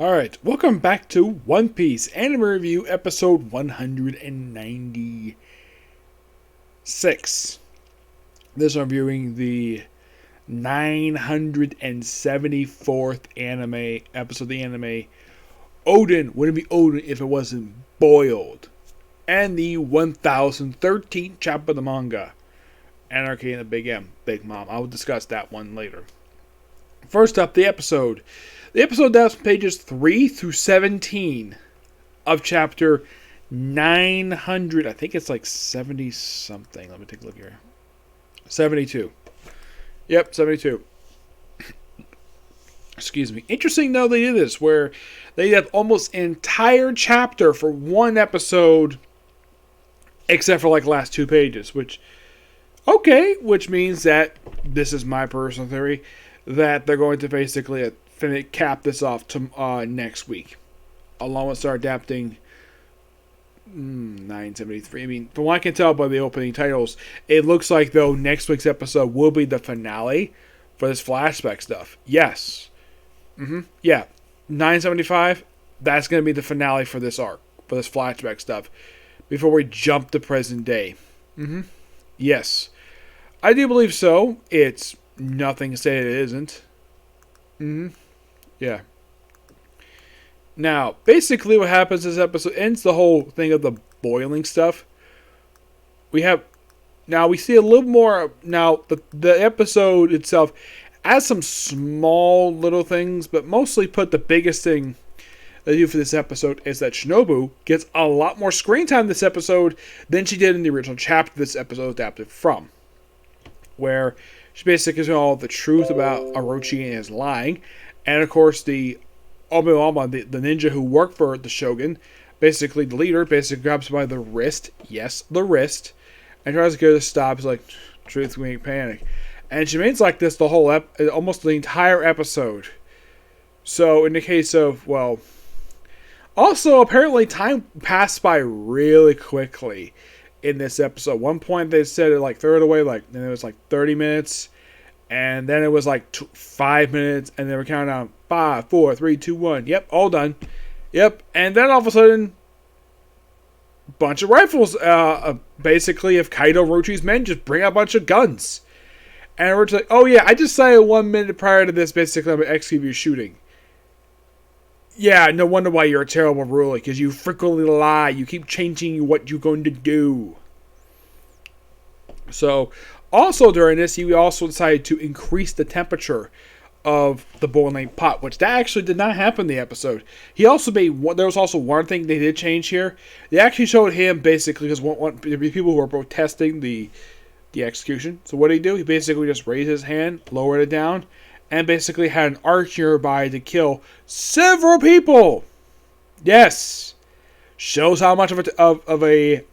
Alright, welcome back to One Piece Anime Review episode 196. This I'm reviewing the 974th anime episode of the anime Oden wouldn't be Oden if it wasn't boiled. And the 1013th chapter of the manga, Anarchy and the Big M, Big Mom. I will discuss that one later. First up, the episode. The episode does pages 3 through 17 of chapter 900. I think it's like 70 something. Let me take a look here. 72. Yep, 72. Excuse me. Interesting though they did this, where they have almost an entire chapter for one episode, except for like the last 2 pages, which means that, this is my personal theory, that they're going to basically cap this off to next week, along with start adapting 973. I mean, from what I can tell by the opening titles, it looks like though next week's episode will be the finale for this flashback stuff. Yes. Yeah. 975, that's going to be the finale for this arc, for this flashback stuff, before we jump to present day. Yes. I do believe so. It's nothing to say it isn't. Yeah. Now, basically what happens this episode ends the whole thing of the boiling stuff. We see a little more. Now, the episode itself has some small little things, but mostly the biggest thing they do for this episode is that Shinobu gets a lot more screen time this episode than she did in the original chapter this episode adapted from, where she basically is all the truth about Orochi and his lying. And of course, the Omiyama, the ninja who worked for the Shogun, basically the leader, basically grabs her by the wrist. Yes, the wrist. And tries to get her to stop. He's like, truth, we ain't panic. And she remains like this the whole almost the entire episode. So, in the case of, also, apparently time passed by really quickly in this episode. One point they said it like throw it away, and it was like 30 minutes. And then it was like 5 minutes, and they were counting down 5, 4, 3, 2, 1. Yep, all done. Yep, and then all of a sudden, a bunch of rifles. Basically, if Kaido Orochi's men just bring out a bunch of guns. And Orochi's like, oh yeah, I just decided 1 minute prior to this, basically, I'm going to execute you shooting. Yeah, no wonder why you're a terrible ruler, because you frequently lie. You keep changing what you're going to do. So, also during this, he also decided to increase the temperature of the boiling pot, which that actually did not happen in the episode. He also there was also one thing they did change here. They actually showed him basically, because there were people who were protesting the execution. So what did he do? He basically just raised his hand, lowered it down, and basically had an archer nearby to kill several people. Yes. Shows how much of a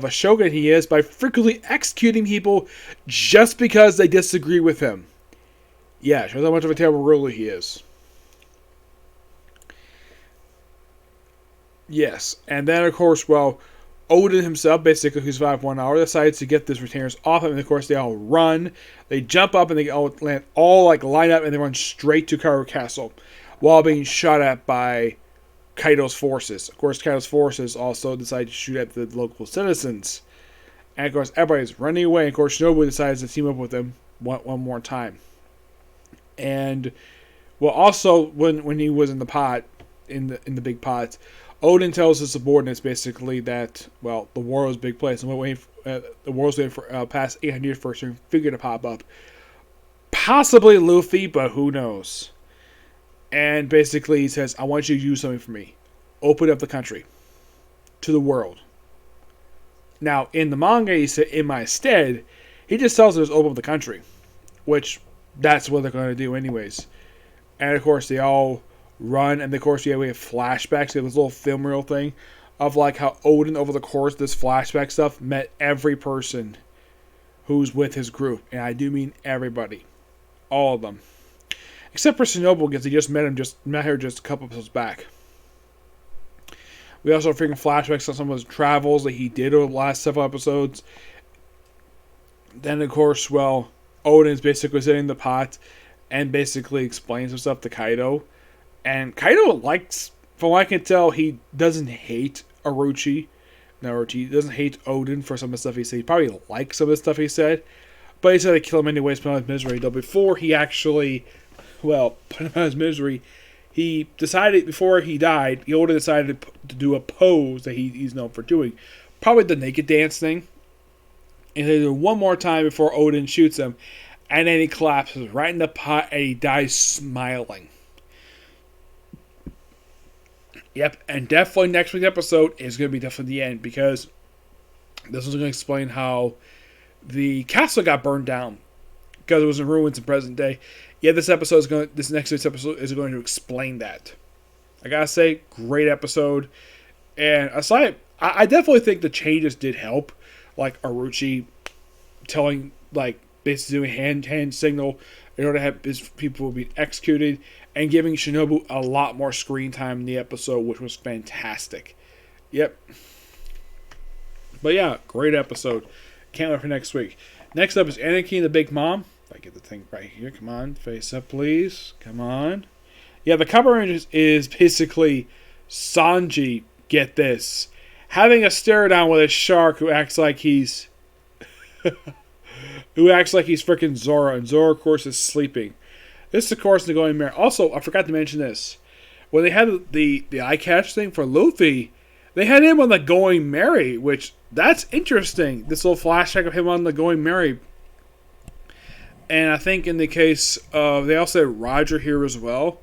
shogun he is by frequently executing people just because they disagree with him. Yeah, shows how much of a terrible ruler he is. Yes, and then of course, Oden himself, basically who survived 1 hour, decides to get this retainers off him, and of course they all run. They jump up and they all land, line up, and they run straight to Kairo Castle, while being shot at by Kaido's forces. Of course, Kaido's forces also decide to shoot at the local citizens. And of course, everybody's running away. And of course, Shinobu decides to team up with them one more time. And, also, when he was in the pot, in the big pot, Oden tells his subordinates basically that, the war was a big place. And the war was waiting for past 800 years for a certain figure to pop up. Possibly Luffy, but who knows? And basically he says, I want you to do something for me. Open up the country to the world. Now, in the manga, he said, in my stead, he just tells us to open up the country. Which, that's what they're going to do anyways. And of course, they all run. And of course, we have flashbacks. We have this little film reel thing of how Oden, over the course of this flashback stuff, met every person who's with his group. And I do mean everybody. All of them. Except for Shinobu, because he just met her just a couple episodes back. We also have freaking flashbacks on some of his travels that he did over the last several episodes. Then, of course, Oden is basically sitting in the pot and basically explains himself to Kaido. And Kaido likes, from what I can tell, he doesn't hate Orochi. No, Orochi doesn't hate Oden for some of the stuff he said. He probably likes some of the stuff he said. But he said to kill him anyways, put him out of his misery. Though before he actually, put him out of his misery, he decided, before he died, Oden decided to do a pose that he's known for doing. Probably the naked dance thing. And they do it one more time before Oden shoots him. And then he collapses right in the pot and he dies smiling. Yep, and definitely next week's episode is going to be definitely the end, because this is going to explain how the castle got burned down because it was in ruins in present day. Yeah, this next week's episode is going to explain that. I gotta say, great episode. And aside, I definitely think the changes did help, like Orochi telling, like, basically doing hand signal in order to have his people be executed, and giving Shinobu a lot more screen time in the episode, which was fantastic. Yep. But yeah, great episode. Can't wait for next week. Next up is Anarchy and the Big Mom. If I get the thing right here. Come on. Face up, please. Come on. Yeah, the cover image is basically Sanji, get this, having a stare down with a shark who acts like he's freaking Zoro, and Zoro, of course, is sleeping. This is, of course, the Going Merry. Also, I forgot to mention this. When they had the eye catch thing for Luffy, they had him on the Going Merry, which, that's interesting. This little flashback of him on the Going Merry. And I think in the case of, they also had Roger here as well.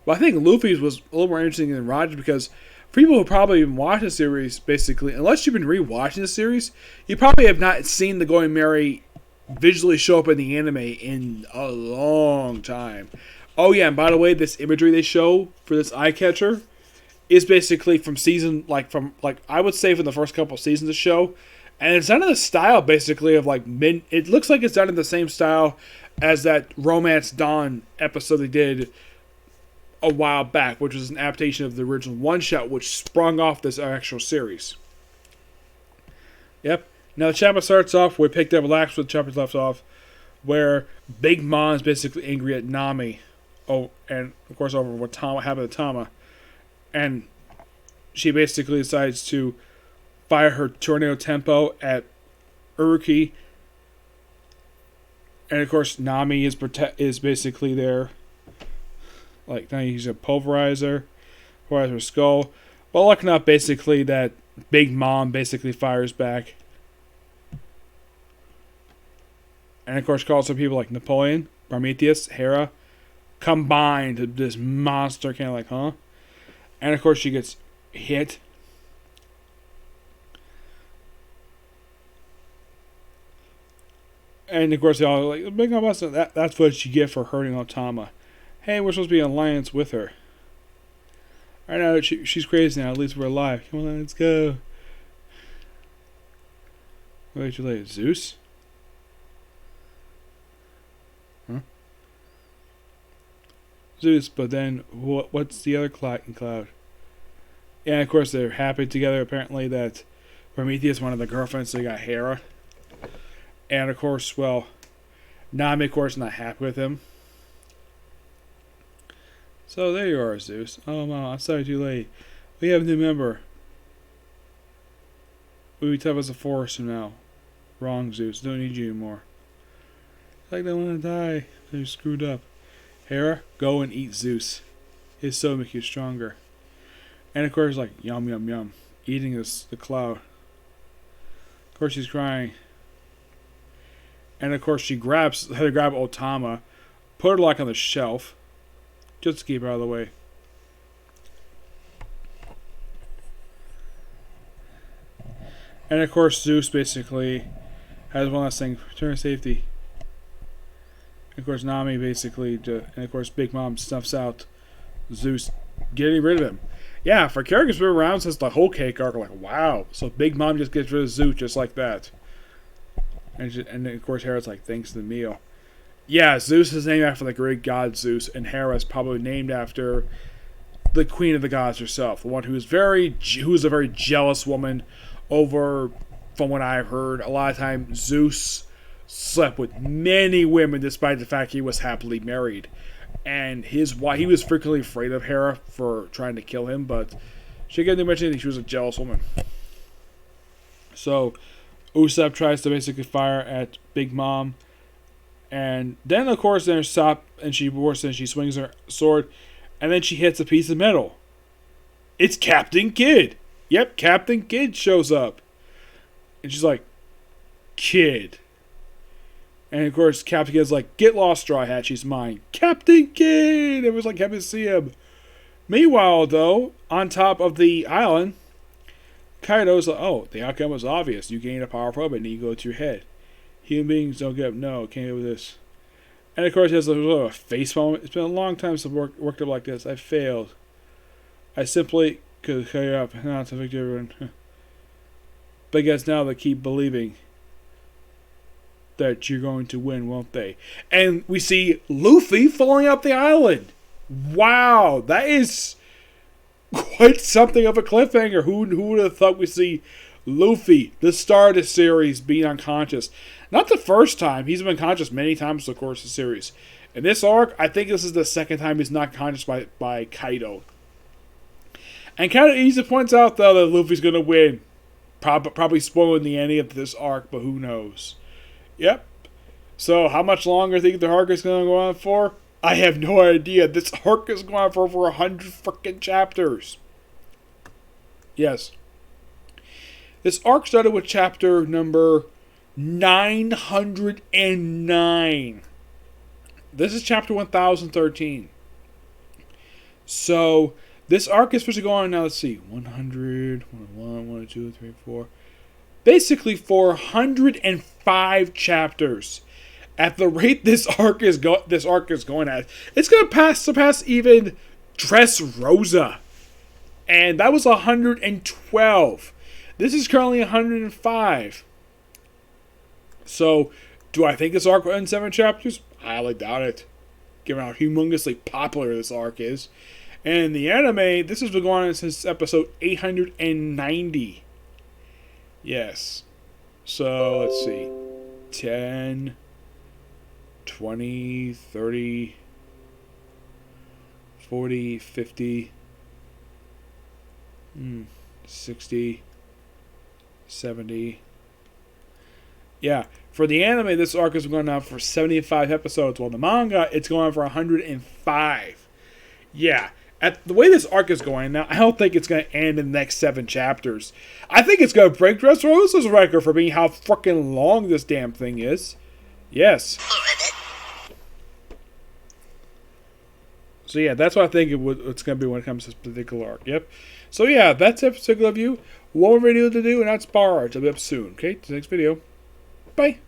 But I think Luffy's was a little more interesting than Roger, because for people who probably even watched the series, basically, unless you've been rewatching the series, you probably have not seen the Going Merry visually show up in the anime in a long time. Oh yeah, and by the way, this imagery they show for this eye catcher is basically from I would say from the first couple of seasons of the show, and it's done in the style basically of it looks like it's done in the same style as that Romance Dawn episode they did a while back, which was an adaptation of the original one-shot, which sprung off this actual series. Yep. Now the chapter starts off, we picked up relaxed with the chapter left off, where Big Mom is basically angry at Nami. Oh, and of course over what happened to Tama. And she basically decides to fire her tornado tempo at Uruki. And of course Nami is basically there. Like, now he's a pulverizer her skull. But lucky enough, basically, that Big Mom basically fires back. And of course, calls some people like Napoleon, Prometheus, Hera, combined to this monster, kind of like, huh? And of course, she gets hit. And of course, they all like, Big Mom, that's what you get for hurting Otama. Hey, we're supposed to be in alliance with her. I know, she's crazy now. At least we're alive. Come on, let's go. Wait too late. Zeus? Huh? Zeus, but then what's the other cloud? Yeah, and of course, they're happy together. Apparently, that Prometheus wanted the girlfriend, so they got Hera. And of course, Nami, of course, not happy with him. So there you are, Zeus. Oh, Mom, I'm sorry, too late. We have a new member. We tough as a forest from now. Wrong, Zeus. Don't need you anymore. Like they want to die. They're screwed up. Hera, go and eat Zeus. His soul make you stronger. And of course, like, yum, yum, yum. Eating the cloud. Of course, she's crying. And of course, had to grab Otama, put her on the shelf, just to keep her out of the way. And of course, Zeus basically has one last thing: return to safety. And of course, Nami basically, and of course, Big Mom snuffs out Zeus, getting rid of him. Yeah, for characters been around since the whole cake arc, like, wow. So Big Mom just gets rid of Zeus just like that. And of course, Hera's like, thanks to the meal. Yeah, Zeus is named after the great god Zeus, and Hera is probably named after the queen of the gods herself, the one who is a very jealous woman. Over, from what I've heard, a lot of times Zeus slept with many women, despite the fact he was happily married. And his wife, he was frequently afraid of Hera for trying to kill him, but she didn't mention that she was a jealous woman. So Usopp tries to basically fire at Big Mom, and then of course there's Sop, and she swings her sword, and then she hits a piece of metal. It's Captain Kidd. Yep, Captain Kidd shows up, and she's like, "Kid." And of course, Captain Kidd's like, "Get lost, Straw Hat, she's mine." Captain Kidd! It was like happy to see him. Meanwhile, though, on top of the island, Kaido's like, "Oh, the outcome was obvious. You gain a powerful weapon, and you go to your head. Human beings don't get up. No, can't do this." And of course, he has a face moment. "It's been a long time since I worked up like this. I failed. I simply could carry up, not to victory. But I guess now they keep believing that you're going to win, won't they?" And we see Luffy falling up the island. Wow, that is quite something of a cliffhanger. Who would have thought we'd see Luffy, the star of the series, being unconscious? Not the first time. He's been conscious many times in the course of the series. In this arc, I think this is the second time he's not conscious by Kaido. And Kaido easily points out, though, that Luffy's going to win. Probably spoiling the ending of this arc, but who knows? Yep. So, how much longer do you think the arc is going to go on for? I have no idea. This arc is going on for over 100 freaking chapters. Yes. This arc started with chapter number 909. This is chapter 1013. So, this arc is supposed to go on now, let's see, 100, 101, 102, 3, 4. Basically 405 chapters. At the rate this arc is going at, it's going to surpass even Dressrosa. And that was 112. This is currently 105. So, do I think this arc will end 7 chapters? I highly doubt it, given how humongously popular this arc is. And in the anime, this has been going on since episode 890. Yes. So, let's see. 10, 20, 30, 40, 50, 60, 70. Yeah. For the anime, this arc is going on for 75 episodes, while the manga, it's going on for 105. Yeah. At the way this arc is going now, I don't think it's going to end in the next 7 chapters. I think it's going to break Dressrosa's record for being how fucking long this damn thing is. Yes. So yeah, that's what I think it's going to be when it comes to this particular arc. Yep. So yeah, that's it for particular view. One more video to do, and that's bar art. I'll be up soon. Okay, to the next video. Bye.